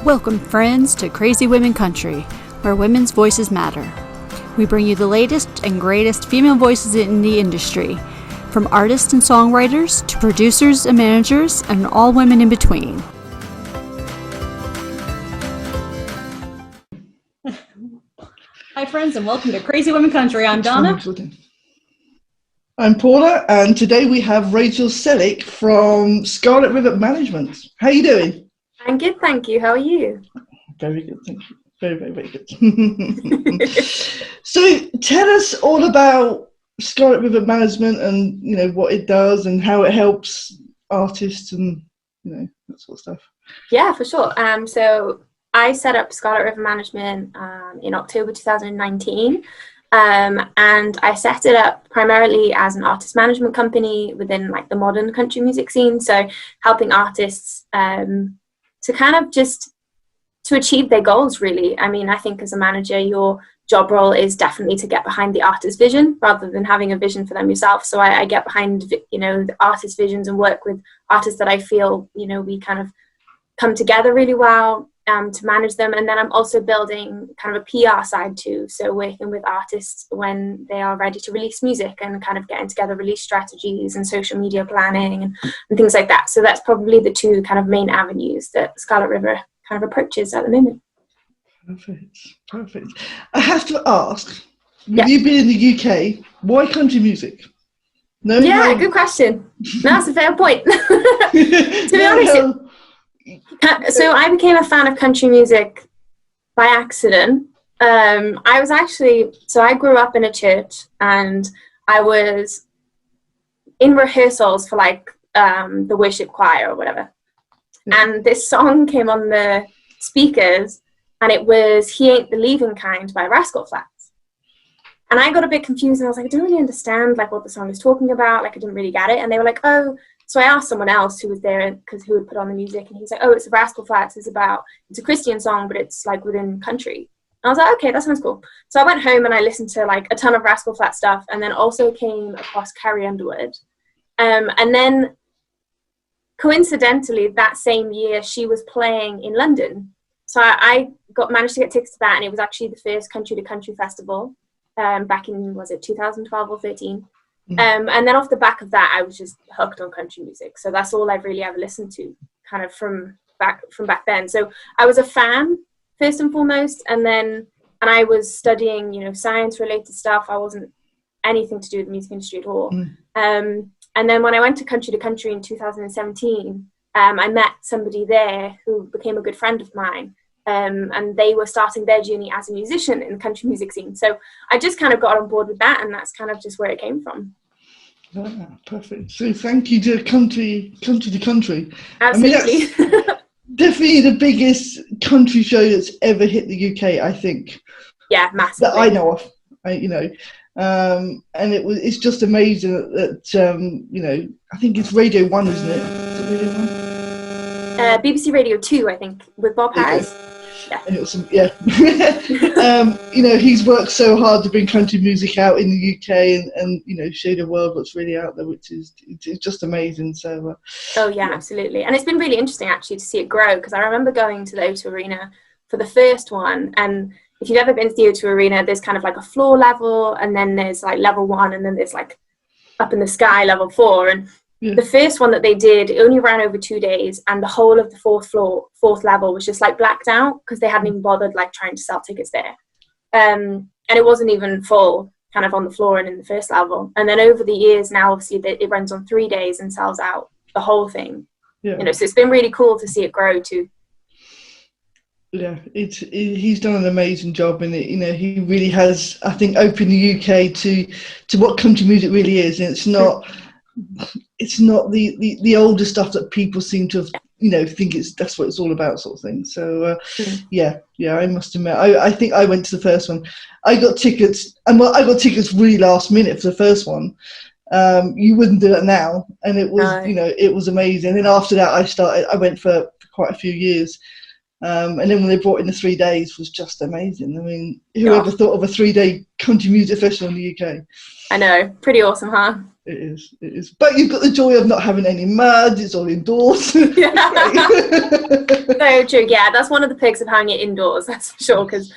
Welcome, friends, to Crazy Women Country, where women's voices matter. We bring you the latest and greatest female voices in the industry, from artists and songwriters to producers and managers and all women in between. Hi, friends, and welcome to Crazy Women Country. I'm Donna. I'm Paula, and today we have Rachel Sellick from Scarlet River Management. How are you doing? I'm good, thank you. How are you? Very good, thank you. Very, very, very good. So tell us all about Scarlet River Management and, you know, what it does and how it helps artists and, you know, that sort of stuff. Yeah, for sure. So I set up Scarlet River Management in October 2019. And I set it up primarily as an artist management company within like the modern country music scene. So helping artists to kind of just to achieve their goals, really. I mean, I think as a manager, your job role is definitely to get behind the artist's vision rather than having a vision for them yourself. So I get behind, you know, the artist visions and work with artists that I feel, you know, we kind of come together really well to manage them. And then I'm also building kind of a PR side too. So working with artists when they are ready to release music and kind of getting together release strategies and social media planning and things like that. So that's probably the two kind of main avenues that Scarlet River kind of approaches at the moment. Perfect. I have to ask, with you being in the UK, why country music? No, good question. That's a fair point. To be honest, so I became a fan of country music by accident. I grew up in a church and I was in rehearsals for like the worship choir or whatever. And this song came on the speakers and it was He Ain't the Leaving Kind by Rascal Flatts. And I got a bit confused and I was like, I don't really understand like what the song is talking about. Like I didn't really get it. And they were like, oh, so I asked someone else who was there who had put on the music and he's like, oh, it's the Rascal Flatts. It's a Christian song, but it's like within country. And I was like, okay, that sounds cool. So I went home and I listened to like a ton of Rascal Flatts stuff and then also came across Carrie Underwood. And then coincidentally, that same year, she was playing in London. So I managed to get tickets to that, and it was actually the first Country to Country festival back in, was it 2012 or 13? And then off the back of that, I was just hooked on country music. So that's all I've really ever listened to, kind of from back then. So I was a fan first and foremost, and I was studying, you know, science-related stuff. I wasn't anything to do with the music industry at all. And then when I went to Country in 2017, I met somebody there who became a good friend of mine. And they were starting their journey as a musician in the country music scene. So I just kind of got on board with that, and that's kind of just where it came from. Ah, perfect. So thank you to Country to Country. Absolutely. I mean, that's definitely the biggest country show that's ever hit the UK, I think. Yeah, massively. That I know of, and it's just amazing that you know, I think it's Radio 1, isn't it? Is it Radio 1? BBC Radio 2, I think, with Bob Harris. Yeah. And it was you know, he's worked so hard to bring country music out in the UK and you know, show the world what's really out there, which is it's just amazing. So Absolutely. And it's been really interesting actually to see it grow, because I remember going to the O2 Arena for the first one, and if you've ever been to the O2 Arena, there's kind of like a floor level, and then there's like level 1, and then there's like up in the sky level 4. And the first one that they did, it only ran over 2 days, and the whole of the fourth level was just like blacked out because they hadn't even bothered like trying to sell tickets there. And it wasn't even full kind of on the floor and in the first level. And then over the years now, obviously it runs on 3 days and sells out the whole thing. You know, so it's been really cool to see it grow too. Yeah, he's done an amazing job, and you know, he really has, I think, opened the UK to what country music really is, and it's not the older stuff that people seem to have, you know, think that's what it's all about, sort of thing. So yeah, I must admit, I think I went to the first one. I got tickets, and I got tickets really last minute for the first one. You wouldn't do that now, and it was you know, it was amazing. And then after that, I went for quite a few years. And then when they brought in the 3 days, was just amazing. I mean, whoever thought of a 3-day country music festival in the UK? I know, pretty awesome, huh? It is. But you've got the joy of not having any mud. It's all indoors. Yeah. So true. Yeah, that's one of the perks of having it indoors. That's for sure. Because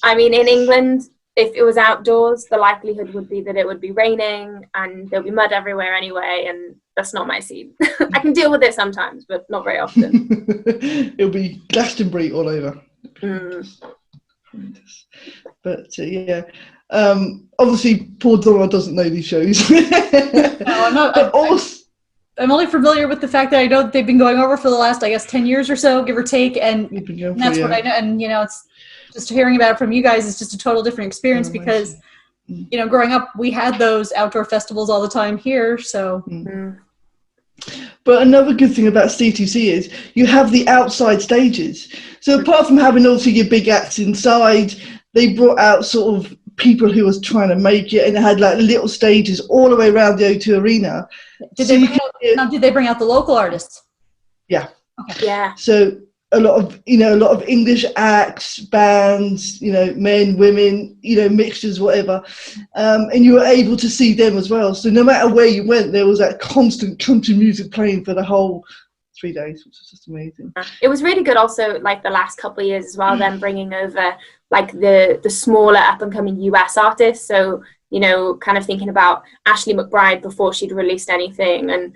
I mean, in England, if it was outdoors, the likelihood would be that it would be raining and there'll be mud everywhere anyway, and that's not my scene. I can deal with it sometimes, but not very often. It'll be Glastonbury all over. But yeah. Obviously, poor Donna doesn't know these shows. No, I'm not. I'm only familiar with the fact that I know that they've been going over for the last, I guess, 10 years or so, give or take, and that's what I know. And it's just hearing about it from you guys is just a total different experience because, growing up, we had those outdoor festivals all the time here. So. But another good thing about C2C is you have the outside stages. So apart from having also your big acts inside, they brought out sort of people who was trying to make it, and it had like little stages all the way around the O2 Arena. Did they bring out the local artists? Yeah. Okay. Yeah. So a lot of English acts, bands, men, women, mixtures, whatever, and you were able to see them as well. So no matter where you went, there was that constant country music playing for the whole 3 days, which was just amazing. It was really good also, like the last couple of years as well, then bringing over like the smaller up and coming US artists. So, kind of thinking about Ashley McBride before she'd released anything, and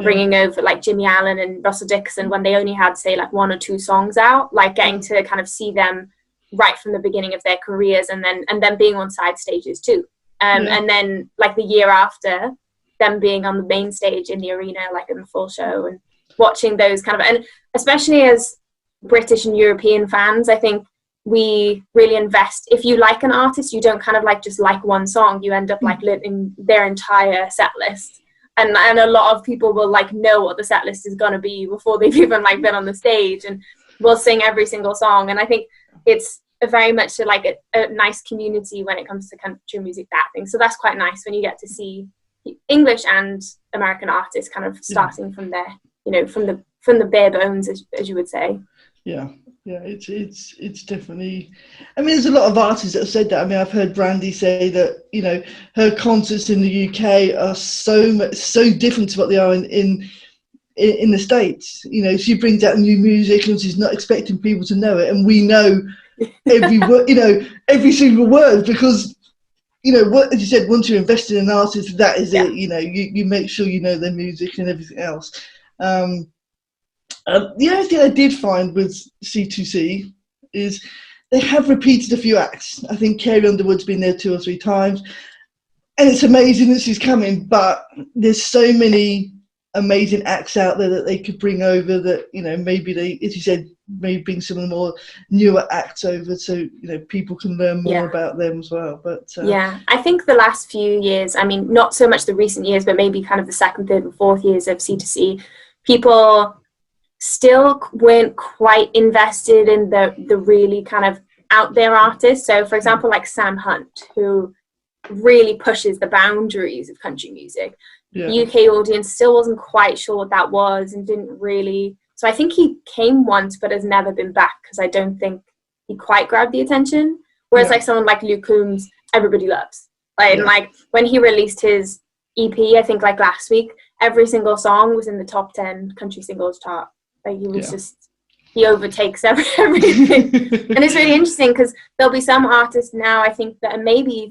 bringing over like Jimmy Allen and Russell Dixon when they only had, say, like 1 or 2 songs out, like getting to kind of see them right from the beginning of their careers, and then being on side stages too. And then like the year after, them being on the main stage in the arena, like in the full show, and watching those kind of, and especially as British and European fans, I think we really invest. If you like an artist, you don't kind of like just like one song, you end up like in their entire set list, and a lot of people will like know what the set list is going to be before they've even like been on the stage, and will sing every single song. And I think it's very much like a nice community when it comes to country music, that thing. So that's quite nice when you get to see English and American artists kind of starting from there, from the bare bones, as you would say. Yeah, it's definitely. I mean, there's a lot of artists that have said that. I mean, I've heard Brandy say that her concerts in the UK are so different to what they are in the States. She brings out new music and she's not expecting people to know it, and we know every word, every single word, because what, as you said, once you're invested in an artist, that is it. You make sure you know their music and everything else. The only thing I did find with C2C is they have repeated a few acts. I think Carrie Underwood's been there 2 or 3 times, and it's amazing that she's coming, but there's so many amazing acts out there that they could bring over that, maybe they, as you said, maybe bring some of the more newer acts over so, people can learn more about them as well. But I think the last few years, I mean, not so much the recent years, but maybe kind of the 2nd, 3rd and 4th years of C2C, people still weren't quite invested in the really kind of out there artists. So for example, like Sam Hunt, who really pushes the boundaries of country music. The UK audience still wasn't quite sure what that was and didn't really. So I think he came once but has never been back because I don't think he quite grabbed the attention. Whereas like someone like Luke Combs, everybody loves. Like when he released his EP, I think like last week, every single song was in the top 10 country singles chart. Like he was just, he overtakes everything. And it's really interesting because there'll be some artists now, I think, that are maybe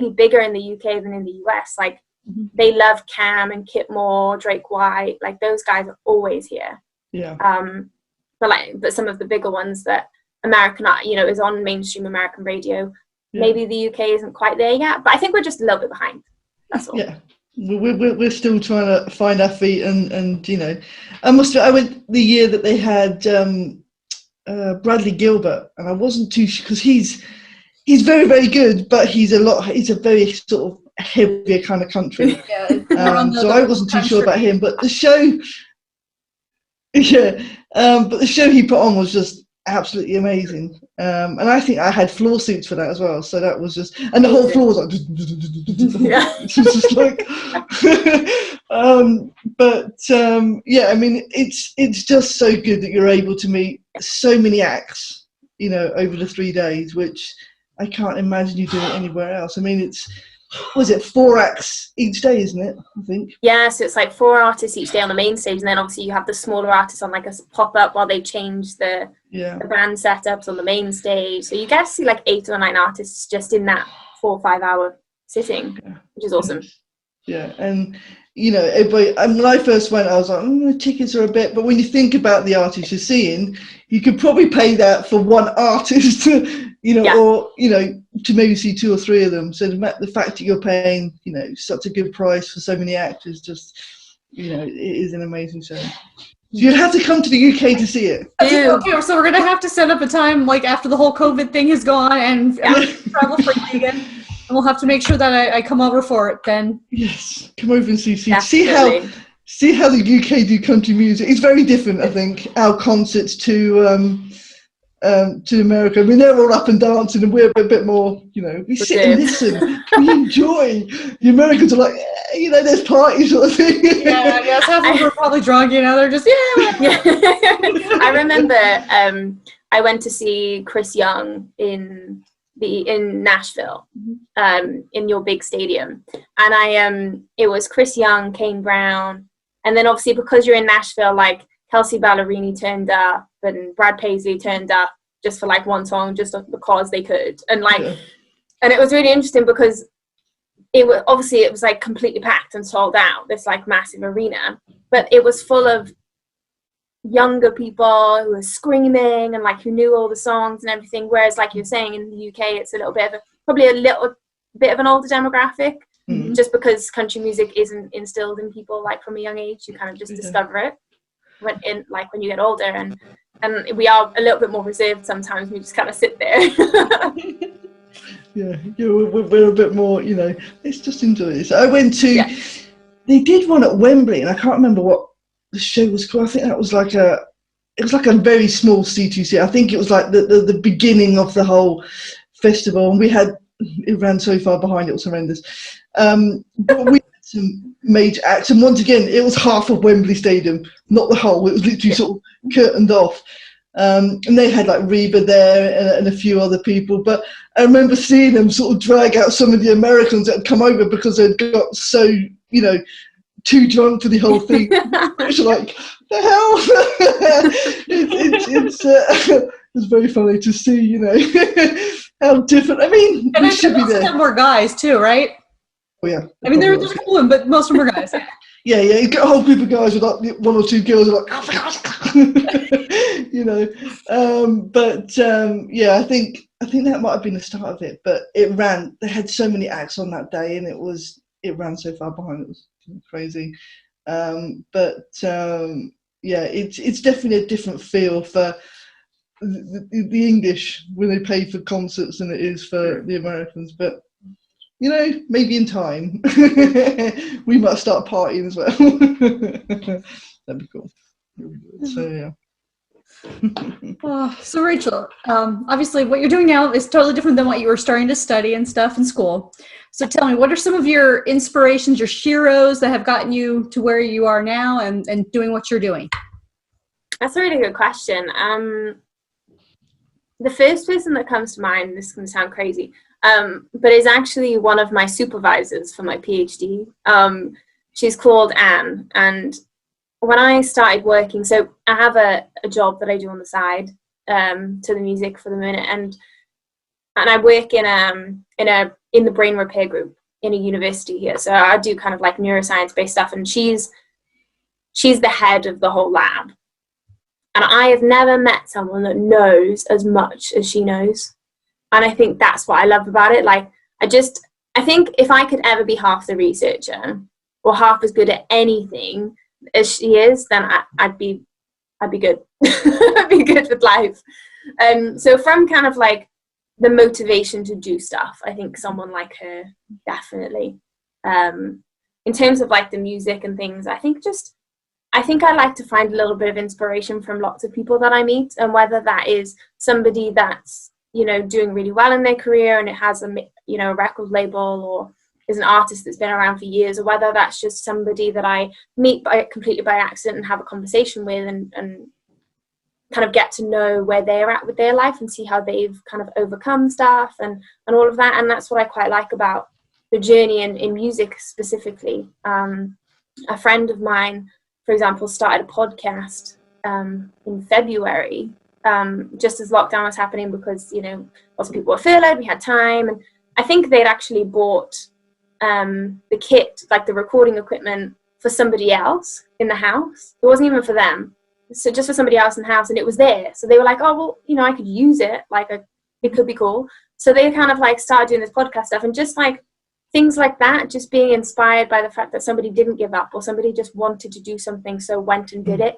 bigger in the UK than in the US. Like they love Cam and Kit Moore, Drake White, like those guys are always here. But some of the bigger ones that American, is on mainstream American radio, maybe the UK isn't quite there yet, but I think we're just a little bit behind. That's all. We're still trying to find our feet, and I went the year that they had Bradley Gilbert, and I wasn't too sure because he's very, very good, but he's a very sort of heavier kind of country. So I wasn't too sure about him, but the show, but the show he put on was just absolutely amazing, and I think I had floor suits for that as well, so that was just, and the whole floor was like it was just like I mean, it's just so good that you're able to meet so many acts over the 3 days, which I can't imagine you doing it anywhere else. I mean, it's was it 4 acts each day, isn't it? I think. Yeah, so it's like 4 artists each day on the main stage, and then obviously you have the smaller artists on like a pop-up while they change the band setups on the main stage. So you get to see like 8 or 9 artists just in that 4 or 5 hour sitting, which is awesome. Yeah, and you know, everybody, when I first went, I was like, the tickets are a bit, but when you think about the artists you're seeing, you could probably pay that for one artist, you know, or, you know, to maybe see 2 or 3 of them. So the fact that you're paying, you know, such a good price for so many actors, just, you know, it is an amazing show. So you'd have to come to the UK to see it. Okay, so we're going to have to set up a time, like, after the whole COVID thing is gone and travel freely again. And we'll have to make sure that I come over for it then. Yes, come over and see how the UK do country music. It's very different, I think, our concerts to America. I mean, they're all up and dancing, and we're a bit more, you know, we sit and listen, we enjoy. The Americans are like, you know, there's parties sort of thing. Yeah, I guess half of them are probably drunk, you know, they're just, I remember I went to see Chris Young in Nashville, in your big stadium, and it was Chris Young, Kane Brown, and then obviously because you're in Nashville, like Kelsey Ballerini turned up and Brad Paisley turned up just for like one song, just because they could, and like, and it was really interesting because it was like completely packed and sold out, this like massive arena, but it was full of younger people who were screaming and like who knew all the songs and everything, whereas like you're saying in the UK it's a little bit of probably a little bit of an older demographic, just because country music isn't instilled in people like from a young age. You kind of just discover it when you get older, and we are a little bit more reserved sometimes. We just kind of sit there. we're a bit more, you know, let's just enjoy this. I went to they did one at Wembley, and I can't remember what the show was called. I think that was like a very small C2C. I think it was like the beginning of the whole festival, and it ran so far behind, it was horrendous. But we had some major acts, and once again, it was half of Wembley Stadium, not the whole. It was literally sort of curtained off. And they had like Reba there and a few other people, but I remember seeing them sort of drag out some of the Americans that had come over because they'd got so, you know, too drunk for the whole thing. It's like, the hell? It's very funny to see, you know, how different. I mean, and we should be there. Have more guys too, right? Oh yeah. I mean, there's a couple of them, but most of them are guys. Yeah, you get a whole group of guys with like 1 or 2 girls who are like, you know. Yeah, I think that might have been the start of it, but it ran. They had so many acts on that day, and it ran so far behind. It was crazy. Yeah, it's definitely a different feel for the English when they pay for concerts than it is for the Americans. But you know, maybe in time we might start partying as well. That'd be cool. So yeah. So Rachel, obviously what you're doing now is totally different than what you were starting to study and stuff in school. So tell me, what are some of your inspirations, your heroes that have gotten you to where you are now and doing what you're doing? That's a really good question. The first person that comes to mind, this can sound crazy, but is actually one of my supervisors for my PhD. She's called Anne, and when I started working, so I have a job that I do on the side to the music for the minute, and I work in the brain repair group in a university here. So I do kind of like neuroscience based stuff, and she's the head of the whole lab. And I have never met someone that knows as much as she knows. And I think that's what I love about it. Like, I think if I could ever be half the researcher or half as good at anything as she is, then I'd be good. I'd be good with life. So from kind of like the motivation to do stuff, I think someone like her, definitely. In terms of like the music and things, I think I like to find a little bit of inspiration from lots of people that I meet, and whether that is somebody that's, you know, doing really well in their career and it has a record label, or is an artist that's been around for years, or whether that's just somebody that I meet completely by accident and have a conversation with and kind of get to know where they're at with their life and see how they've kind of overcome stuff and all of that. And that's what I quite like about the journey in music specifically. A friend of mine, for example, started a podcast in February, just as lockdown was happening, because, you know, lots of people were furloughed, we had time, and I think they'd actually bought the kit, like the recording equipment, for somebody else in the house. It wasn't even for them, so just for somebody else in the house, and it was there. So they were like, oh, well, you know, I could use it, like it could be cool. So they kind of like started doing this podcast stuff, and just like things like that, just being inspired by the fact that somebody didn't give up, or somebody just wanted to do something, so went and did it.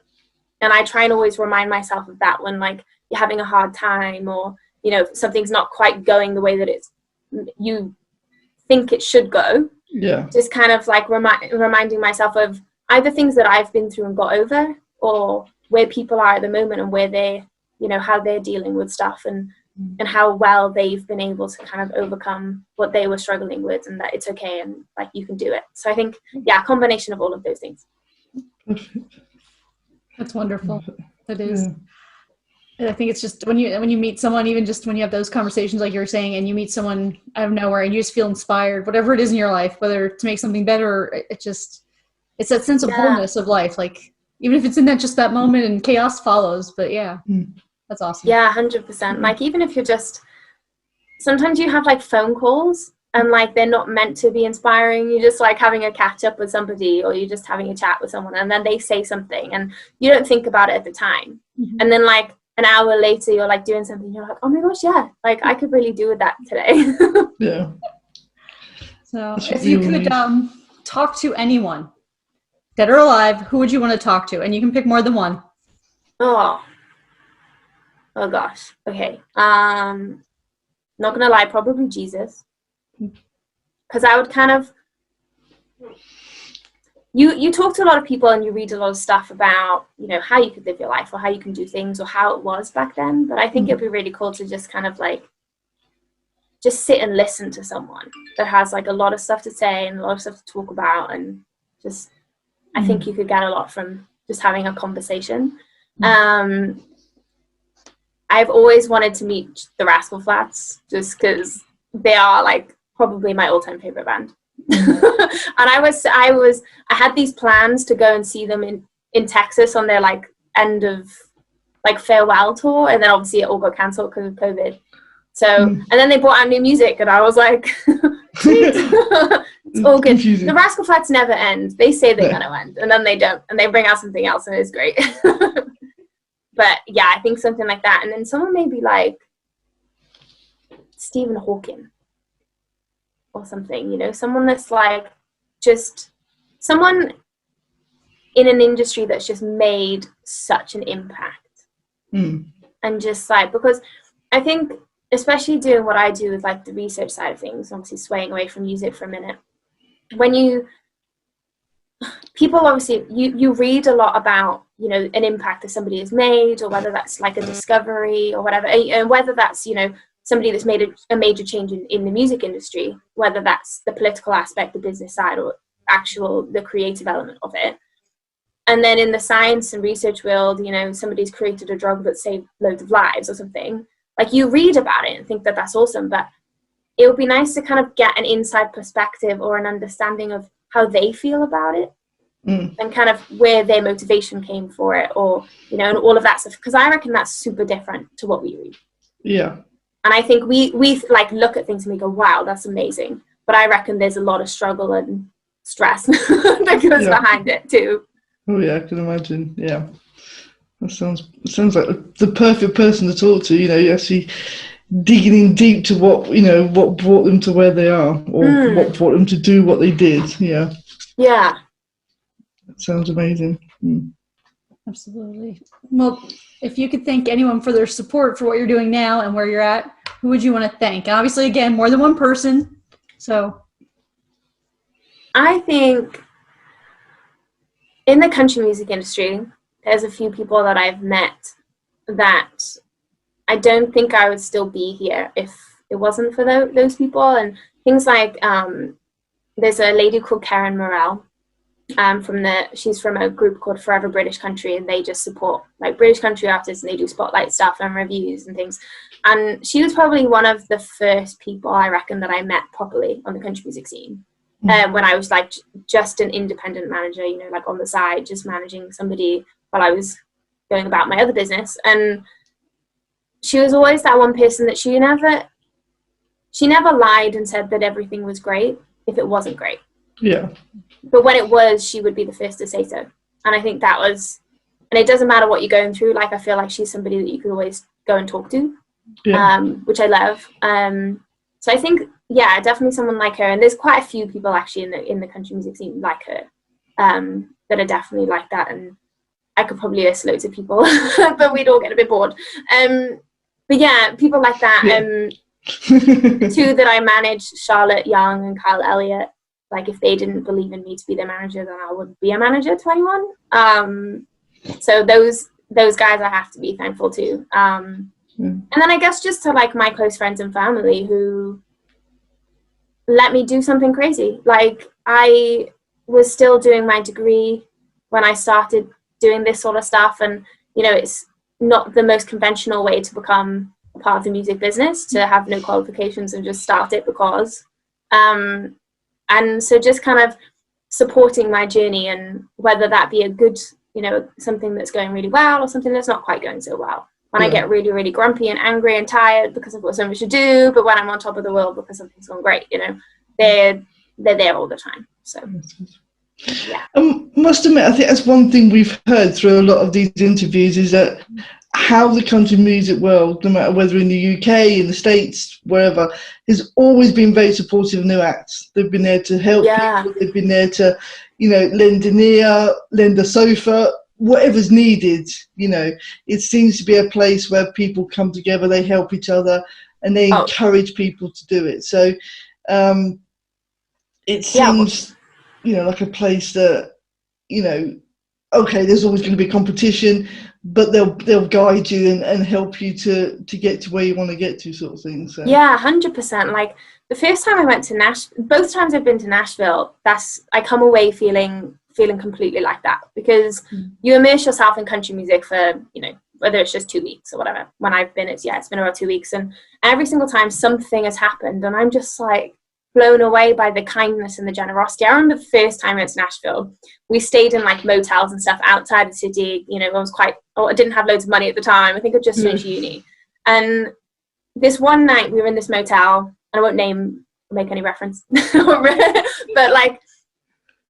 And I try and always remind myself of that when, like, you're having a hard time, or, you know, something's not quite going the way that you think it should go. Yeah. Just kind of like reminding myself of either things that I've been through and got over, or where people are at the moment and where they, you know, how they're dealing with stuff, and how well they've been able to kind of overcome what they were struggling with, and that it's okay, and like you can do it. So I think, yeah, a combination of all of those things. That's wonderful. That is. Yeah. I think it's just when you meet someone, even just when you have those conversations like you were saying, and you meet someone out of nowhere and you just feel inspired, whatever it is in your life, whether to make something better, or it's that sense of wholeness of life. Like, even if it's in just that moment and chaos follows, but yeah, that's awesome. Yeah, 100%. Like, even if you're just, sometimes you have like phone calls and like they're not meant to be inspiring. You're just like having a catch up with somebody, or you're just having a chat with someone, and then they say something and you don't think about it at the time. And then like an hour later you're like doing something, you're like, oh my gosh, yeah, like I could really do with that today. Yeah. So if you could talk to anyone, dead or alive, who would you want to talk to? And you can pick more than one. Oh gosh. Okay. Not gonna lie, probably Jesus. Because I would kind of, you talk to a lot of people and you read a lot of stuff about, you know, how you could live your life, or how you can do things, or how it was back then. But I think it'd be really cool to just kind of like just sit and listen to someone that has like a lot of stuff to say and a lot of stuff to talk about, and just I think you could get a lot from just having a conversation. I've always wanted to meet the Rascal Flatts, just because they are like probably my all-time favorite band. And I had these plans to go and see them in Texas on their like end of like farewell tour, and then obviously it all got cancelled because of COVID. So and then they brought out new music, and I was like, it's all good. The Rascal Flatts never end. They say they're gonna end, and then they don't, and they bring out something else, and it's great. But yeah, I think something like that. And then someone maybe like Stephen Hawking or something, you know, someone that's like just someone in an industry that's just made such an impact. And just like, because I think, especially doing what I do with like the research side of things, obviously swaying away from music for a minute, when people obviously, you read a lot about, you know, an impact that somebody has made, or whether that's like a discovery or whatever, and whether that's, you know, somebody that's made a major change in the music industry, whether that's the political aspect, the business side, or the creative element of it. And then in the science and research world, you know, somebody's created a drug that saved loads of lives or something. Like, you read about it and think that that's awesome, but it would be nice to kind of get an inside perspective or an understanding of how they feel about it. And kind of where their motivation came for it, or, you know, and all of that stuff. Because I reckon that's super different to what we read. Yeah. And I think we like look at things and we go, wow, that's amazing. But I reckon there's a lot of struggle and stress that goes behind it too. Oh yeah, I can imagine. Yeah. That sounds like the perfect person to talk to, you know, actually digging in deep to what, you know, what brought them to where they are, or what brought them to do what they did. Yeah. Yeah. That sounds amazing. Absolutely. Well, if you could thank anyone for their support for what you're doing now and where you're at, who would you want to thank? And obviously, again, more than one person. So I think in the country music industry, there's a few people that I've met that I don't think I would still be here if it wasn't for those people. And things like, there's a lady called Karen Morrell, She's from a group called Forever British Country, and they just support like British country artists, and they do spotlight stuff and reviews and things. And she was probably one of the first people I reckon that I met properly on the country music scene. When I was like just an independent manager, you know, like on the side, just managing somebody while I was going about my other business. And she was always that one person that she never lied and said that everything was great if it wasn't great. Yeah. But when it was, she would be the first to say so. And I think that was, and it doesn't matter what you're going through. Like, I feel like she's somebody that you could always go and talk to, which I love. So I think, yeah, definitely someone like her. And there's quite a few people actually in the country music scene like her, that are definitely like that. And I could probably list loads of people, but we'd all get a bit bored. But yeah, people like that. Two that I managed, Charlotte Young and Kyle Elliott. Like, if they didn't believe in me to be their manager, then I wouldn't be a manager to anyone. So those guys I have to be thankful to. And then I guess just to like my close friends and family who let me do something crazy. Like, I was still doing my degree when I started doing this sort of stuff, and you know, it's not the most conventional way to become a part of the music business, to have no qualifications and just start it because. And so just kind of supporting my journey, and whether that be a good, you know, something that's going really well or something that's not quite going so well. When I get really, really grumpy and angry and tired because I've got so much to do, but when I'm on top of the world because something's gone great, you know, they're there all the time. So, yeah. Must admit, I think that's one thing we've heard through a lot of these interviews, is that how the country music world, no matter whether in the UK, in the States, wherever, has always been very supportive of new acts. They've been there to help people. They've been there to, you know, lend an ear, lend a sofa, whatever's needed. You know, it seems to be a place where people come together, they help each other, and they encourage people to do it. So it seems, you know, like a place that, you know, okay, there's always going to be competition, but they'll guide you and help you to get to where you want to get to, sort of thing. So. Yeah, 100%. Like, the first time I went to Nashville, both times I've been to Nashville, I come away feeling completely like that, because you immerse yourself in country music for, you know, whether it's just 2 weeks or whatever. When I've been, it's been about 2 weeks, and every single time something has happened, and I'm just like blown away by the kindness and the generosity. I remember the first time I went to Nashville, we stayed in like motels and stuff outside the city. You know, I didn't have loads of money at the time. I think I'd just finished uni. And this one night we were in this motel, and I won't make any reference, but like,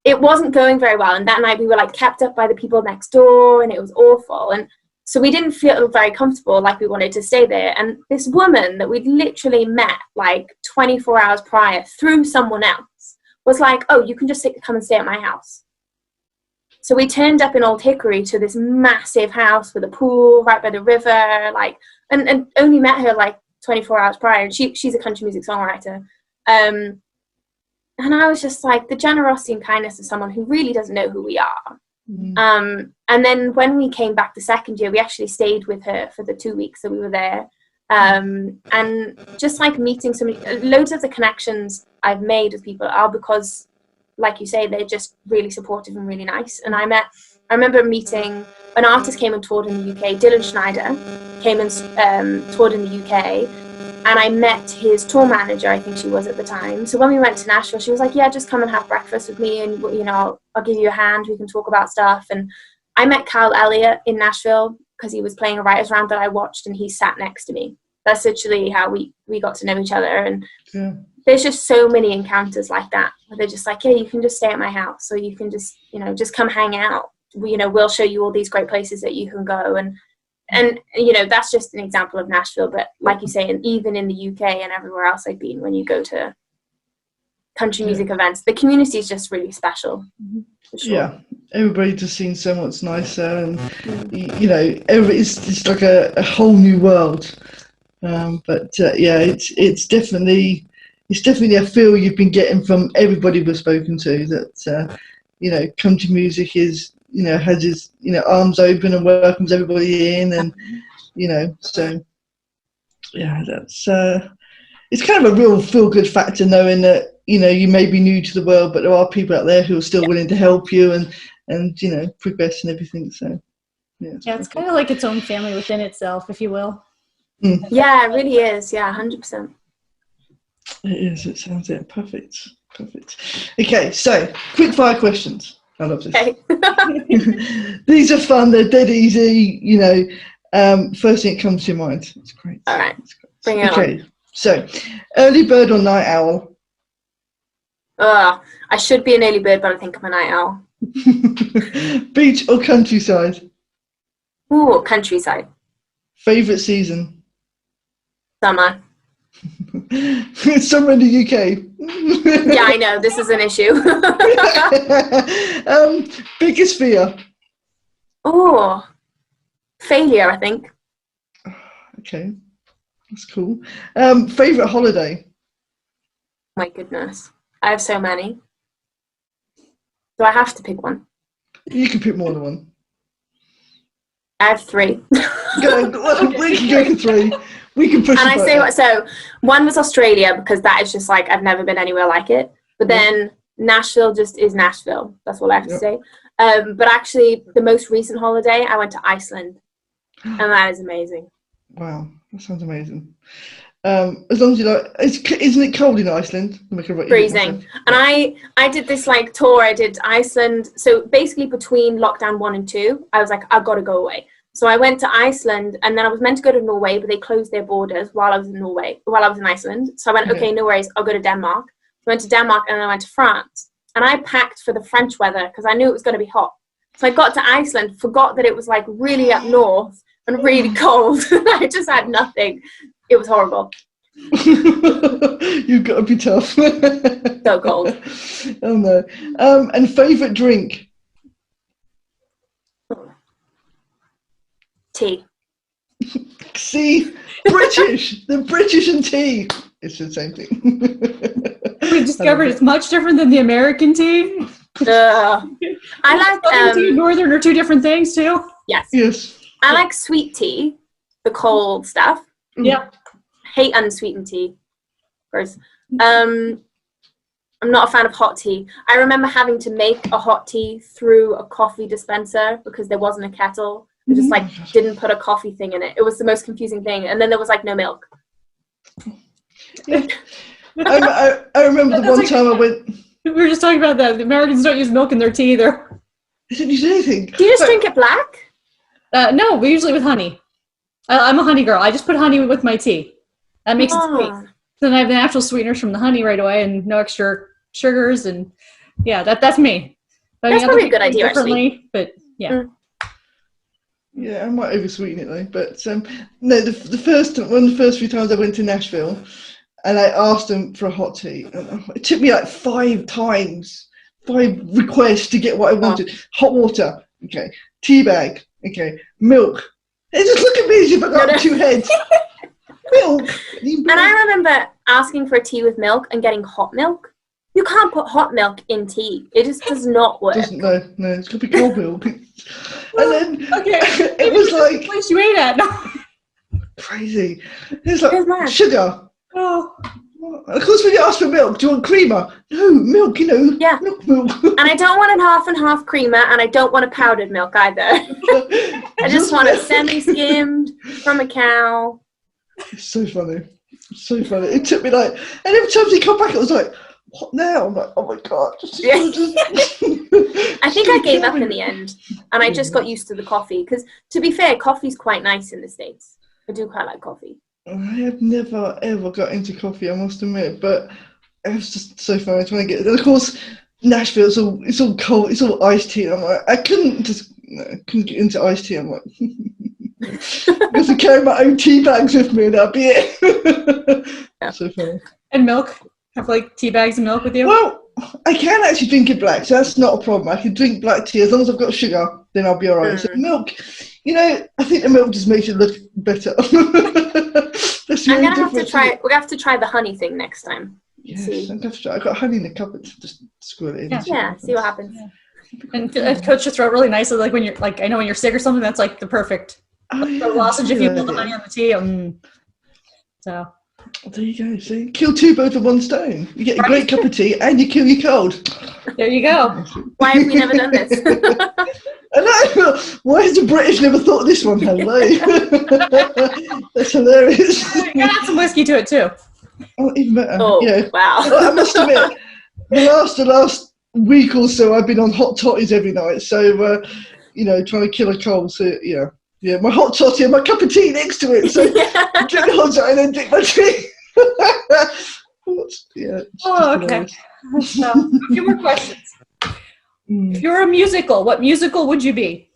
it wasn't going very well. And that night we were like kept up by the people next door, and it was awful. And so we didn't feel very comfortable, like we wanted to stay there. And this woman that we'd literally met like 24 hours prior through someone else was like, oh, you can just come and stay at my house. So we turned up in Old Hickory to this massive house with a pool right by the river, like, and only met her like 24 hours prior. And she's a country music songwriter. And I was just like, the generosity and kindness of someone who really doesn't know who we are. And then when we came back the second year, we actually stayed with her for the 2 weeks that we were there. And just like meeting loads of the connections I've made with people are because, like you say, they're just really supportive and really nice. And I remember meeting an artist came and toured in the UK. Dylan Schneider came and toured in the UK. And I met his tour manager, I think she was at the time. So when we went to Nashville, she was like, yeah, just come and have breakfast with me, and, you know, I'll give you a hand. We can talk about stuff. And I met Kyle Elliott in Nashville because he was playing a writer's round that I watched, and he sat next to me. That's literally how we got to know each other. And there's just so many encounters like that, where they're just like, yeah, you can just stay at my house, or you can just, you know, just come hang out. We'll show you all these great places that you can go. And you know, that's just an example of Nashville, but like you say, and even in the UK and everywhere else I've been, when you go to country music events, the community is just really special. For sure. Yeah, everybody just seems so much nicer, and you know, it's like a whole new world. But it's definitely a feel you've been getting from everybody we've spoken to, that you know, country music is, you know, has his, you know, arms open and welcomes everybody in, and you know, so yeah, that's it's kind of a real feel good factor knowing that, you know, you may be new to the world, but there are people out there who are still willing to help you and you know, progress and everything. So yeah, it's kind of like its own family within itself, if you will. Yeah, it really is. Yeah, 100%. It is. It sounds perfect. Okay, so quick fire questions. I love this. Okay. These are fun. They're dead easy. You know, first thing that comes to your mind. It's great. All right, bring it on. Okay, so early bird or night owl? I should be an early bird, but I think I'm a night owl. Beach or countryside? Ooh, countryside. Favorite season? Summer. It's summer in the UK. Yeah, I know. This is an issue. Biggest fear? Oh, failure, I think. Okay, that's cool. Favorite holiday? My goodness. I have so many. Do I have to pick one? You can pick more than one. I have 3. Well, we can go for 3. We can push. And I say what? So one was Australia, because that is just like, I've never been anywhere like it. But then Nashville just is Nashville. That's all I have to say. But actually, the most recent holiday, I went to Iceland, and that is amazing. Wow, that sounds amazing. As long as you like, isn't it cold in Iceland? Freezing. And I did this like tour. I did Iceland. So basically, between lockdown 1 and 2, I was like, I've got to go away. So I went to Iceland, and then I was meant to go to Norway, but they closed their borders while I was in Iceland. So I went, okay, no worries, I'll go to Denmark. I went to Denmark, and then I went to France. And I packed for the French weather because I knew it was going to be hot. So I got to Iceland, forgot that it was like really up north and really cold. I just had nothing. It was horrible. You've got to be tough. So cold. Oh no. And favourite drink? Tea. See, British. The British and tea. It's the same thing. We discovered it's much different than the American tea. I like tea and Northern are 2 different things too. Yes. I like sweet tea, the cold stuff. Yeah. Hate unsweetened tea. Of course. I'm not a fan of hot tea. I remember having to make a hot tea through a coffee dispenser because there wasn't a kettle. I just like didn't put a coffee thing in it. It was the most confusing thing. And then there was like no milk. Yeah. I remember the one time I went. We were just talking about that. The Americans don't use milk in their tea either. I didn't use anything. Do you just drink it black? No, we usually with honey. I'm a honey girl. I just put honey with my tea. That makes it sweet. Then I have the natural sweeteners from the honey right away, and no extra sugars. And yeah, that's me. But that's probably a good idea, actually. But yeah. Yeah, I might oversweeten it though. But no, the first few times I went to Nashville, and I asked them for a hot tea. It took me like 5 requests to get what I wanted. Hot water, okay. Tea bag, okay. Milk. They just look at me as if I got 2 heads. Milk. And I remember asking for a tea with milk and getting hot milk. You can't put hot milk in tea. It just does not work. No, it's got to be cold milk. And then it was like the place you ate at. crazy. It's like sugar. Oh. Of course, when you ask for milk, do you want creamer? No, milk, you know. Yeah. Milk. And I don't want a half and half creamer, and I don't want a powdered milk either. I just want it semi-skimmed from a cow. It's so funny. It took me like, and every time they come back, it was like, what now? I'm like, oh my god. I think I gave up in the end, and I just got used to the coffee. Because to be fair, coffee's quite nice in the States. I do quite like coffee. I have never ever got into coffee, I must admit, but it was just so funny trying to get it. And of course, Nashville, it's all cold, it's all iced tea. And I'm like, I couldn't get into iced tea. I'm like, I have to carry my own tea bags with me, and that'll be it. So funny. And milk. Have like tea bags of milk with you? Well, I can actually drink it black, so that's not a problem. I can drink black tea as long as I've got sugar, then I'll be all right. So milk, you know, I think the milk just makes it look better. I'm gonna have to try. We're gonna have to try the honey thing next time. Yes, I'm gonna have to try. I've got honey in the cupboard. Just squirt it in. Yeah, see what happens. Yeah. And it coats your throat really nicely. Like when you're like, I know when you're sick or something, that's like the perfect lozenge if you put the honey on the tea. So. There you go. See, kill two birds with one stone. You get a great cup of tea and you kill your cold. There you go. Why have we never done this? I know. Why has the British never thought of this one? Hello. That's hilarious. You add some whiskey to it too. Oh, even better. Oh, Yeah. wow. Well, I must admit, the last week or so, I've been on hot toddies every night. So, trying to kill a cold. So, yeah, my hot toddy and my cup of tea next to it. So, I drink the hot toddy and then drink my tea. Yeah. Oh, okay. So, a few more questions. If you're a musical, what musical would you be?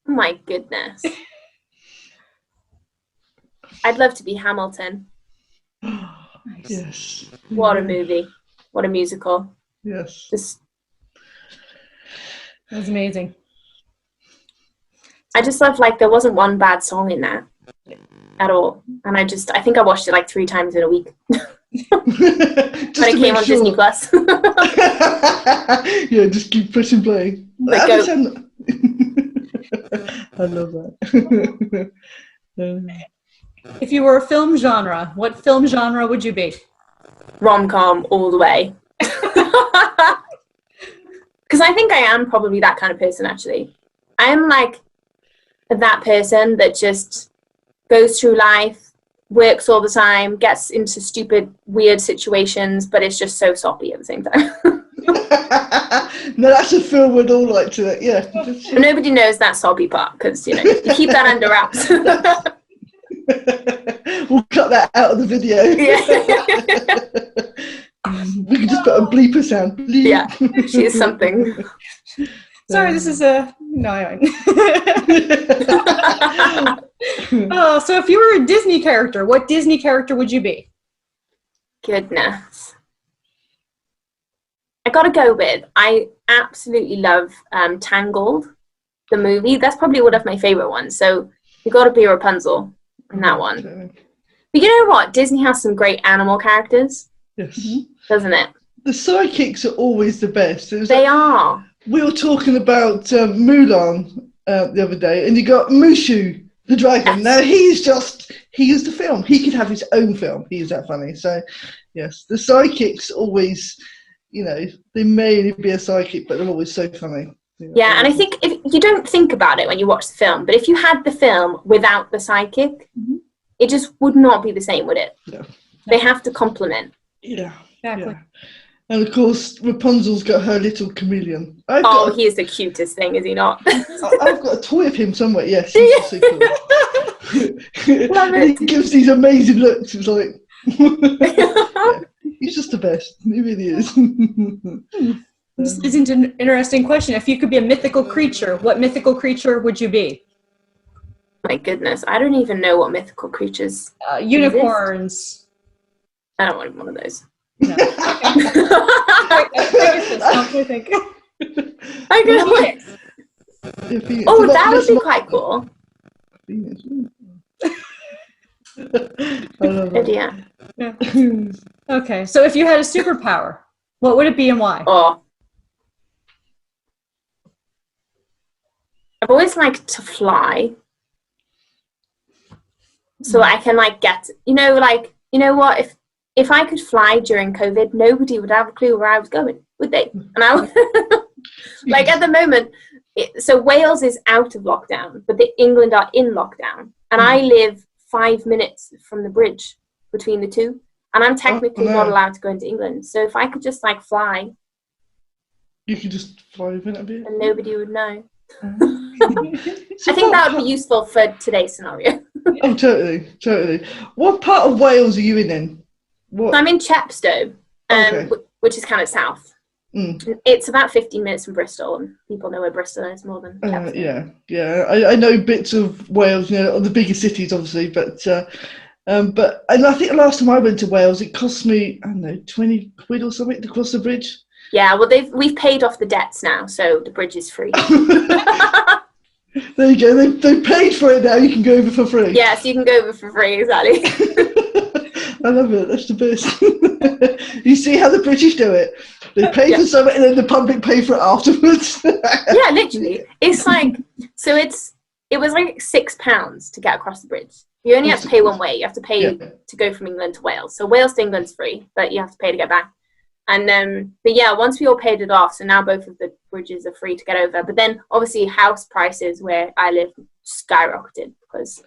Oh my goodness. I'd love to be Hamilton. Yes. What a movie. What a musical. Yes. Just, That was amazing. I just love, like, there wasn't one bad song in that at all. And I think I watched it like 3 times in a week. When it came on Disney Plus. Yeah, just keep pressing play. Like I love that. If you were a film genre, what film genre would you be? Rom-com all the way. Because I think I am probably that kind of person, actually. I am like that person that just goes through life, works all the time, gets into stupid, weird situations, but it's just so soppy at the same time. No, that's a film we'd all like to, yeah. But nobody knows that soppy part, because, you keep that under wraps. We'll cut that out of the video. Yeah. We can just put a bleeper sound. Bleep. Yeah, she is something. Sorry, this is a... No, anyway. Oh, so if you were a Disney character, what Disney character would you be? Goodness. I gotta go with, I absolutely love Tangled, the movie. That's probably one of my favorite ones. So you gotta be Rapunzel in that one. Okay. But you know what? Disney has some great animal characters, Yes. doesn't it? The sidekicks are always the best. They are. We were talking about Mulan the other day, and you got Mushu, the dragon. Yes. Now he is the film. He could have his own film. He is that funny. So, yes, the sidekicks always, they may only be a sidekick, but they're always so funny. Yeah, and I think if you don't think about it when you watch the film, but if you had the film without the sidekick, it just would not be the same, would it? No. They have to complement. Yeah. Exactly. Yeah. And of course, Rapunzel's got her little chameleon. He is the cutest thing, is he not? I've got a toy of him somewhere. Yes, he's so cool. Love And it. he gives these amazing looks. It's like, yeah, he's just the best. He really is. This isn't an interesting question. If you could be a mythical creature, what mythical creature would you be? My goodness, I don't even know what mythical creatures. Unicorns. I don't want one of those. No. I think. I don't know. Oh, that would be quite cool. I love Oh that. dear. Yeah. Okay, so if you had a superpower, what would it be and why? Oh. I've always liked to fly. So I can get, you know what, if I could fly during COVID, nobody would have a clue where I was going, would they? And I would, at the moment, so Wales is out of lockdown, but England are in lockdown. And I live 5 minutes from the bridge between the two. And I'm technically not allowed to go into England. So if I could just fly. You could just fly over it a bit. And nobody would know. I think that would be useful for today's scenario. Oh, totally. What part of Wales are you in then? What? I'm in Chepstow, which is kind of south. It's about 15 minutes from Bristol, and people know where Bristol is more than Chepstow. Yeah. I know bits of Wales, of the bigger cities, obviously, but and I think the last time I went to Wales, it cost me, I don't know, 20 quid or something to cross the bridge. Yeah, well, we've paid off the debts now, so the bridge is free. There you go. They paid for it now. You can go over for free. Yeah, so you can go over for free, exactly. I love it. That's the best. You see how the British do it? They pay for something and then the public pay for it afterwards. Yeah, literally. It's it was £6 to get across the bridge. You only have to pay one way. You have to pay Yeah. to go from England to Wales. So Wales to England's free, but you have to pay to get back. And but yeah, once we all paid it off, so now both of the bridges are free to get over. But then obviously house prices where I live skyrocketed because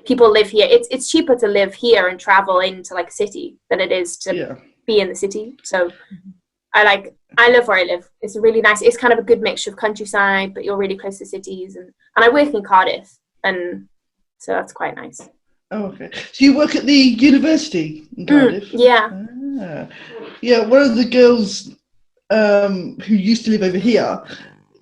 people live here. It's cheaper to live here and travel into like a city than it is to be in the city. So I live where I live. It's really nice. It's kind of a good mixture of countryside, but you're really close to cities. And I work in Cardiff, and so that's quite nice. Oh, okay. So you work at the university in Cardiff? Yeah. Ah. Yeah, one of the girls who used to live over here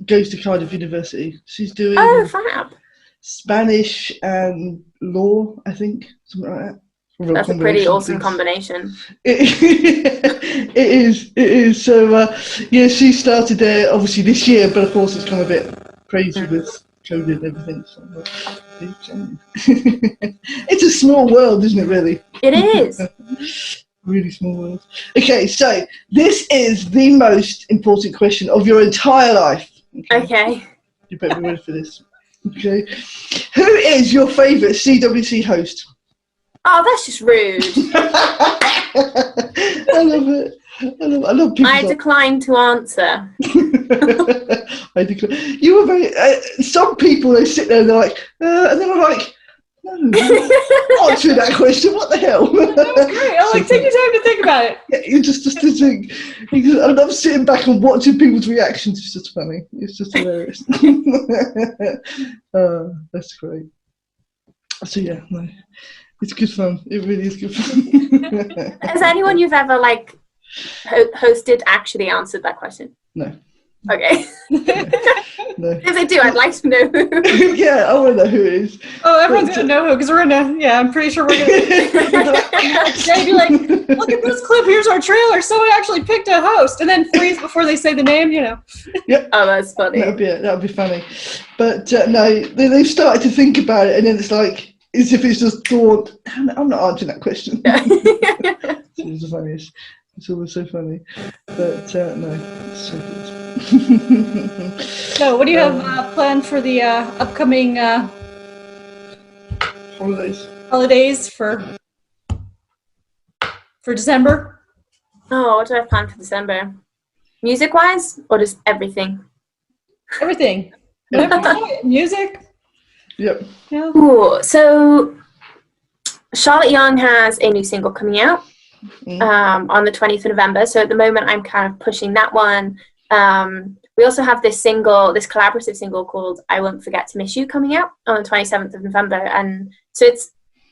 goes to Cardiff University. She's doing fab. Spanish and law, I think, something like that. That's a pretty awesome combination. It is. So, she started there obviously this year, but of course it's gone a bit crazy with COVID and everything. So, it's a small world, isn't it, really? It is. Really small world. Okay, so this is the most important question of your entire life. Okay. You better be ready for this. Okay. Who is your favourite CWC host? Oh, that's just rude. I love it. I love people. I decline to answer. I decline. You were very. Some people, they sit there and they're like, and then I'm like, no, answer that question. What the hell? That was great. I take your time to think about it. Yeah, you just think. I love sitting back and watching people's reactions. It's just funny. It's just hilarious. That's great. So yeah, no, it's good fun. It really is good fun. Has anyone you've ever hosted actually answered that question? No. Okay. No. If they do, I'd like to know who. Yeah, I want to know who it is. Oh, everyone's going to know who, because we're going to, I'm pretty sure we're going to be like, look at this clip, here's our trailer, someone actually picked a host, and then freeze before they say the name, Yep. Oh, that's funny. That'd be funny. But no, they've started to think about it, and then it's like, as if it's just thought, I'm not answering that question. It's the funniest. It's always so funny. But no, it's so good. So what do you have planned for the upcoming holidays for December? Oh, what do I have planned for December? Music-wise, or just everything? Everything. Music? Yep. Yeah. Ooh, so Charlotte Young has a new single coming out on the 20th of November. So at the moment, I'm kind of pushing that one. We also have this collaborative single called I Won't Forget to Miss You coming out on the 27th of November. And so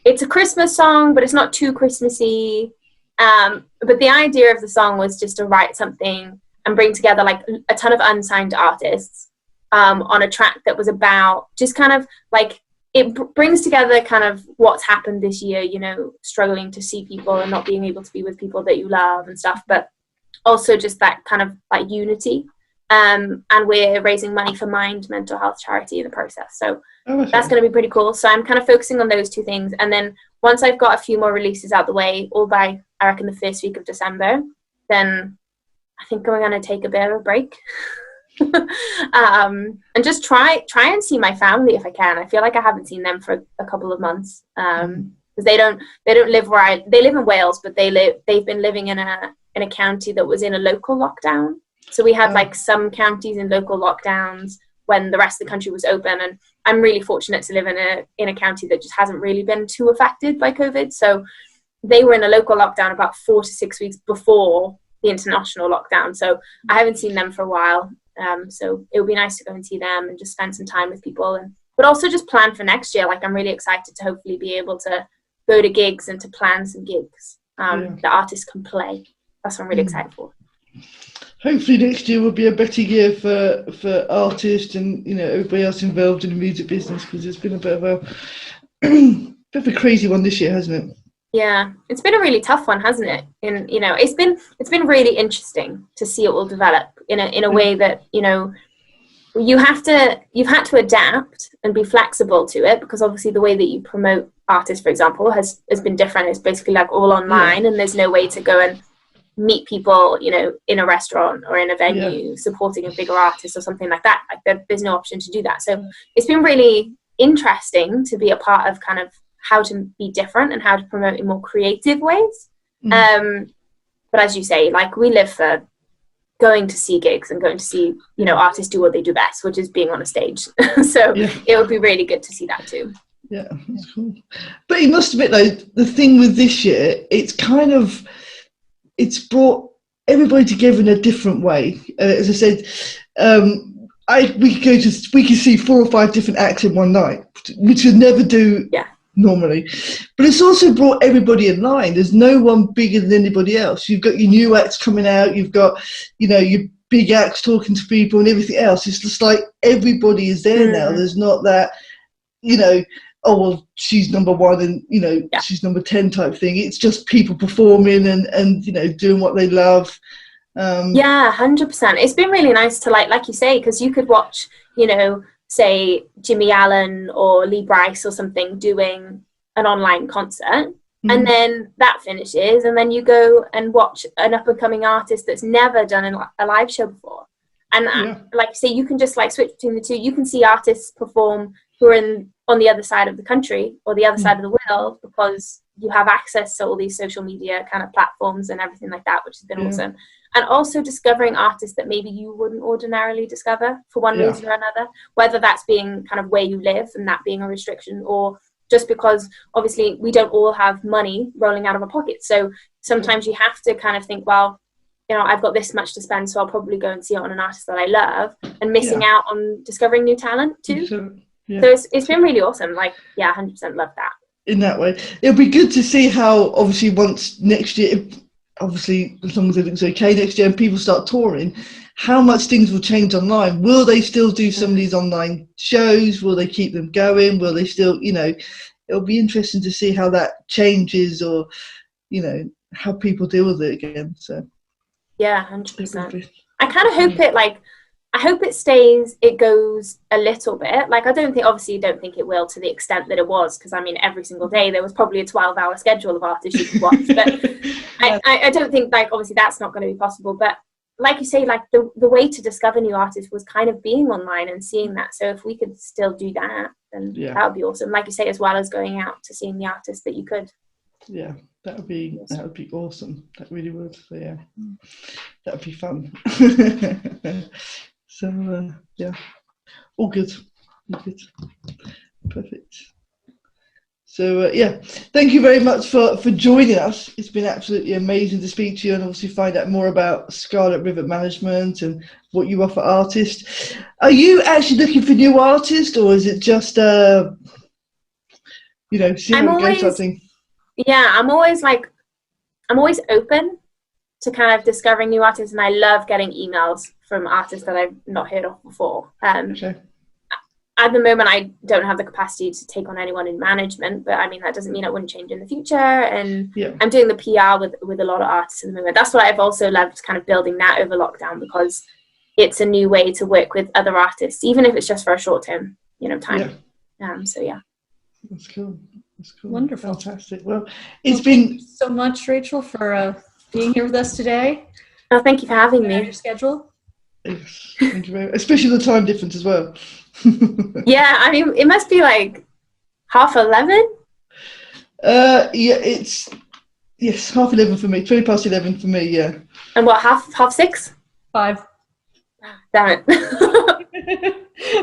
it's a Christmas song, but it's not too Christmassy. But the idea of the song was just to write something and bring together like a ton of unsigned artists on a track that was about just kind of like, it brings together kind of what's happened this year, struggling to see people and not being able to be with people that you love and stuff, but also just that kind of like unity. And we're raising money for Mind mental health charity in the process. So that's going to be pretty cool. So I'm kind of focusing on those two things. And then once I've got a few more releases out the way, all by, I reckon, the first week of December, then I think we're going to take a bit of a break. And just try and see my family if I can. I feel like I haven't seen them for a couple of months. Because they don't live they live in Wales, but they've been living in a county that was in a local lockdown. So we had like some counties in local lockdowns when the rest of the country was open, and I'm really fortunate to live in a county that just hasn't really been too affected by COVID. So they were in a local lockdown about 4 to 6 weeks before the international lockdown. So I haven't seen them for a while. So it would be nice to go and see them and just spend some time with people, but also just plan for next year. Like I'm really excited to hopefully be able to go to gigs and to plan some gigs that artists can play. That's what I'm really excited for. Hopefully next year will be a better year for artists and everybody else involved in the music business, because it's been a bit of a crazy one this year, hasn't it? Yeah, it's been a really tough one, hasn't it? And it's been really interesting to see it all develop in a way that you've had to adapt and be flexible to it, because obviously the way that you promote artists, for example, has been different. It's basically like all online, and there's no way to go and meet people, in a restaurant or in a venue supporting a bigger artist or something like that. Like there's no option to do that. So it's been really interesting to be a part of kind of how to be different and how to promote in more creative ways. Mm. But as you say, like, we live for going to see gigs and going to see, you know, artists do what they do best, which is being on a stage. So it would be really good to see that too. Yeah, that's cool. But you must admit, though, the thing with this year, it's brought everybody together in a different way. As I said, we can see 4 or 5 different acts in one night, which you'd never do normally. But it's also brought everybody in line. There's no one bigger than anybody else. You've got your new acts coming out. You've got, you know, your big acts talking to people and everything else. It's just like everybody is there now. There's not that, you know, oh, well, she's number 1 and, you know, she's number 10 type thing. It's just people performing and you know, doing what they love. 100%. It's been really nice to, like you say, because you could watch, you know, say Jimmy Allen or Lee Brice or something doing an online concert, and then that finishes, and then you go and watch an up-and-coming artist that's never done a live show before. And like you say, you can just like switch between the two. You can see artists perform who are on the other side of the country or the other side of the world, because you have access to all these social media kind of platforms and everything like that, which has been awesome. And also discovering artists that maybe you wouldn't ordinarily discover for one reason or another, whether that's being kind of where you live and that being a restriction, or just because obviously we don't all have money rolling out of our pockets. So sometimes you have to kind of think, well, you know, I've got this much to spend, so I'll probably go and see it on an artist that I love, and missing out on discovering new talent too. So it's been really awesome. Like, 100% love that. In that way, it'll be good to see how, obviously, once next year, obviously, as long as everything's okay next year and people start touring, how much things will change online. Will they still do some of these online shows? Will they keep them going? Will they still, you know, it'll be interesting to see how that changes, or, you know, how people deal with it again. So 100%. I kind of hope I hope it goes a little bit. Like, I don't think it will to the extent that it was, because I mean, every single day there was probably a 12-hour schedule of artists you could watch. But I don't think, like, obviously that's not going to be possible. But like you say, like, the way to discover new artists was kind of being online and seeing that. So if we could still do that, then that would be awesome. Like you say, as well as going out to seeing the artists that you could. Yeah, that would be awesome. That really would. So that would be fun. So all good. Perfect. So thank you very much for joining us. It's been absolutely amazing to speak to you and obviously find out more about Scarlet River Management and what you offer artists. Are you actually looking for new artists, or is it just see how it goes type thing? Yeah, I'm always open to kind of discovering new artists, and I love getting emails from artists that I've not heard of before. At the moment, I don't have the capacity to take on anyone in management, but I mean, that doesn't mean it wouldn't change in the future. And I'm doing the PR with a lot of artists at the moment. That's what I've also loved, kind of building that over lockdown, because it's a new way to work with other artists, even if it's just for a short term, time. That's cool. Wonderful. Fantastic. Well, thank you so much, Rachel, for being here with us today. Oh, thank you for having me. Your schedule. Yes, thank you very much. Especially the time difference as well. Yeah, I mean, it must be like 11:30. It's 11:30 for me. 11:20 for me. Yeah. And what, 6:30? 5. Damn it.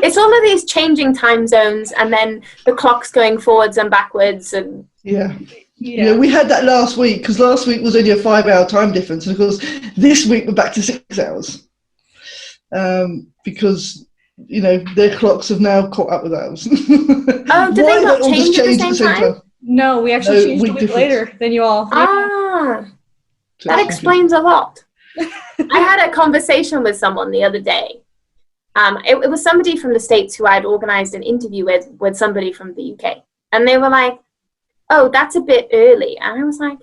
It's all of these changing time zones, and then the clock's going forwards and backwards, and yeah, we had that last week, because last week was only a 5-hour time difference, and of course this week we're back to 6 hours, because their clocks have now caught up with ours. Oh, did they not change at the same time? No, we actually changed a week later than you all. That explains a lot. I had a conversation with someone the other day. It was somebody from the States who I'd organized an interview with somebody from the UK, and they were like, "Oh, that's a bit early," and I was like,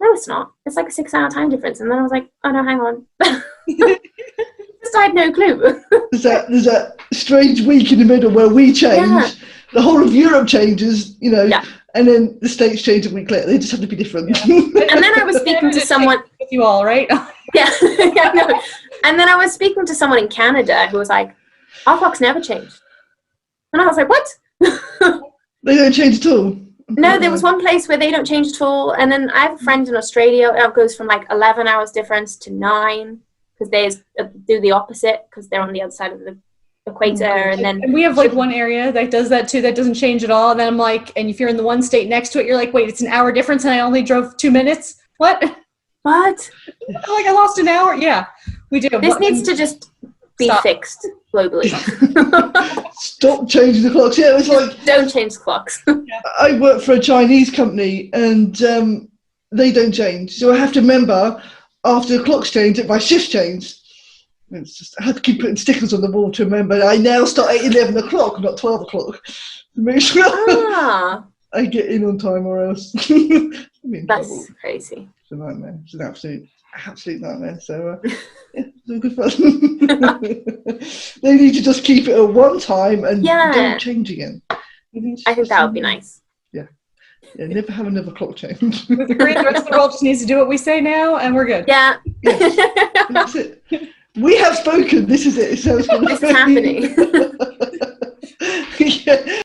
"No, it's not. It's like a 6-hour time difference." And then I was like, "Oh no, hang on." Just I had no clue. There's that strange week in the middle where we change, the whole of Europe changes, and then the States change a week later. They just have to be different. And then I was speaking to someone with you all, right? No. And then I was speaking to someone in Canada who was like, "Our clocks never change," and I was like, "What?" They don't change at all. No, there was one place where they don't change at all. And then I have a friend in Australia. It goes from like 11 hours difference to 9 because they do the opposite because they're on the other side of the equator. And we have like one area that does that too, that doesn't change at all. And then I'm like, and if you're in the one state next to it, you're like, wait, it's an hour difference and I only drove 2 minutes? What? What? Like I lost an hour? Yeah, we do. This needs to just be fixed globally. Stop changing the clocks. Yeah, it was like, don't change the clocks. I work for a Chinese company and they don't change. So I have to remember after the clocks change that my shift changed. It's just, I have to keep putting stickers on the wall to remember I now start at 11 o'clock, not 12 o'clock. To make sure I get in on time or else. That's trouble. Crazy. It's a nightmare. It's an absolute nightmare. So yeah, it's all good fun. They need to just keep it at one time and don't change again. I think that would be nice. Yeah, never have another clock change. With the rest of the world just needs to do what we say now and we're good. Yeah. Yes. That's it. We have spoken. This is it. So it's happening. Yeah.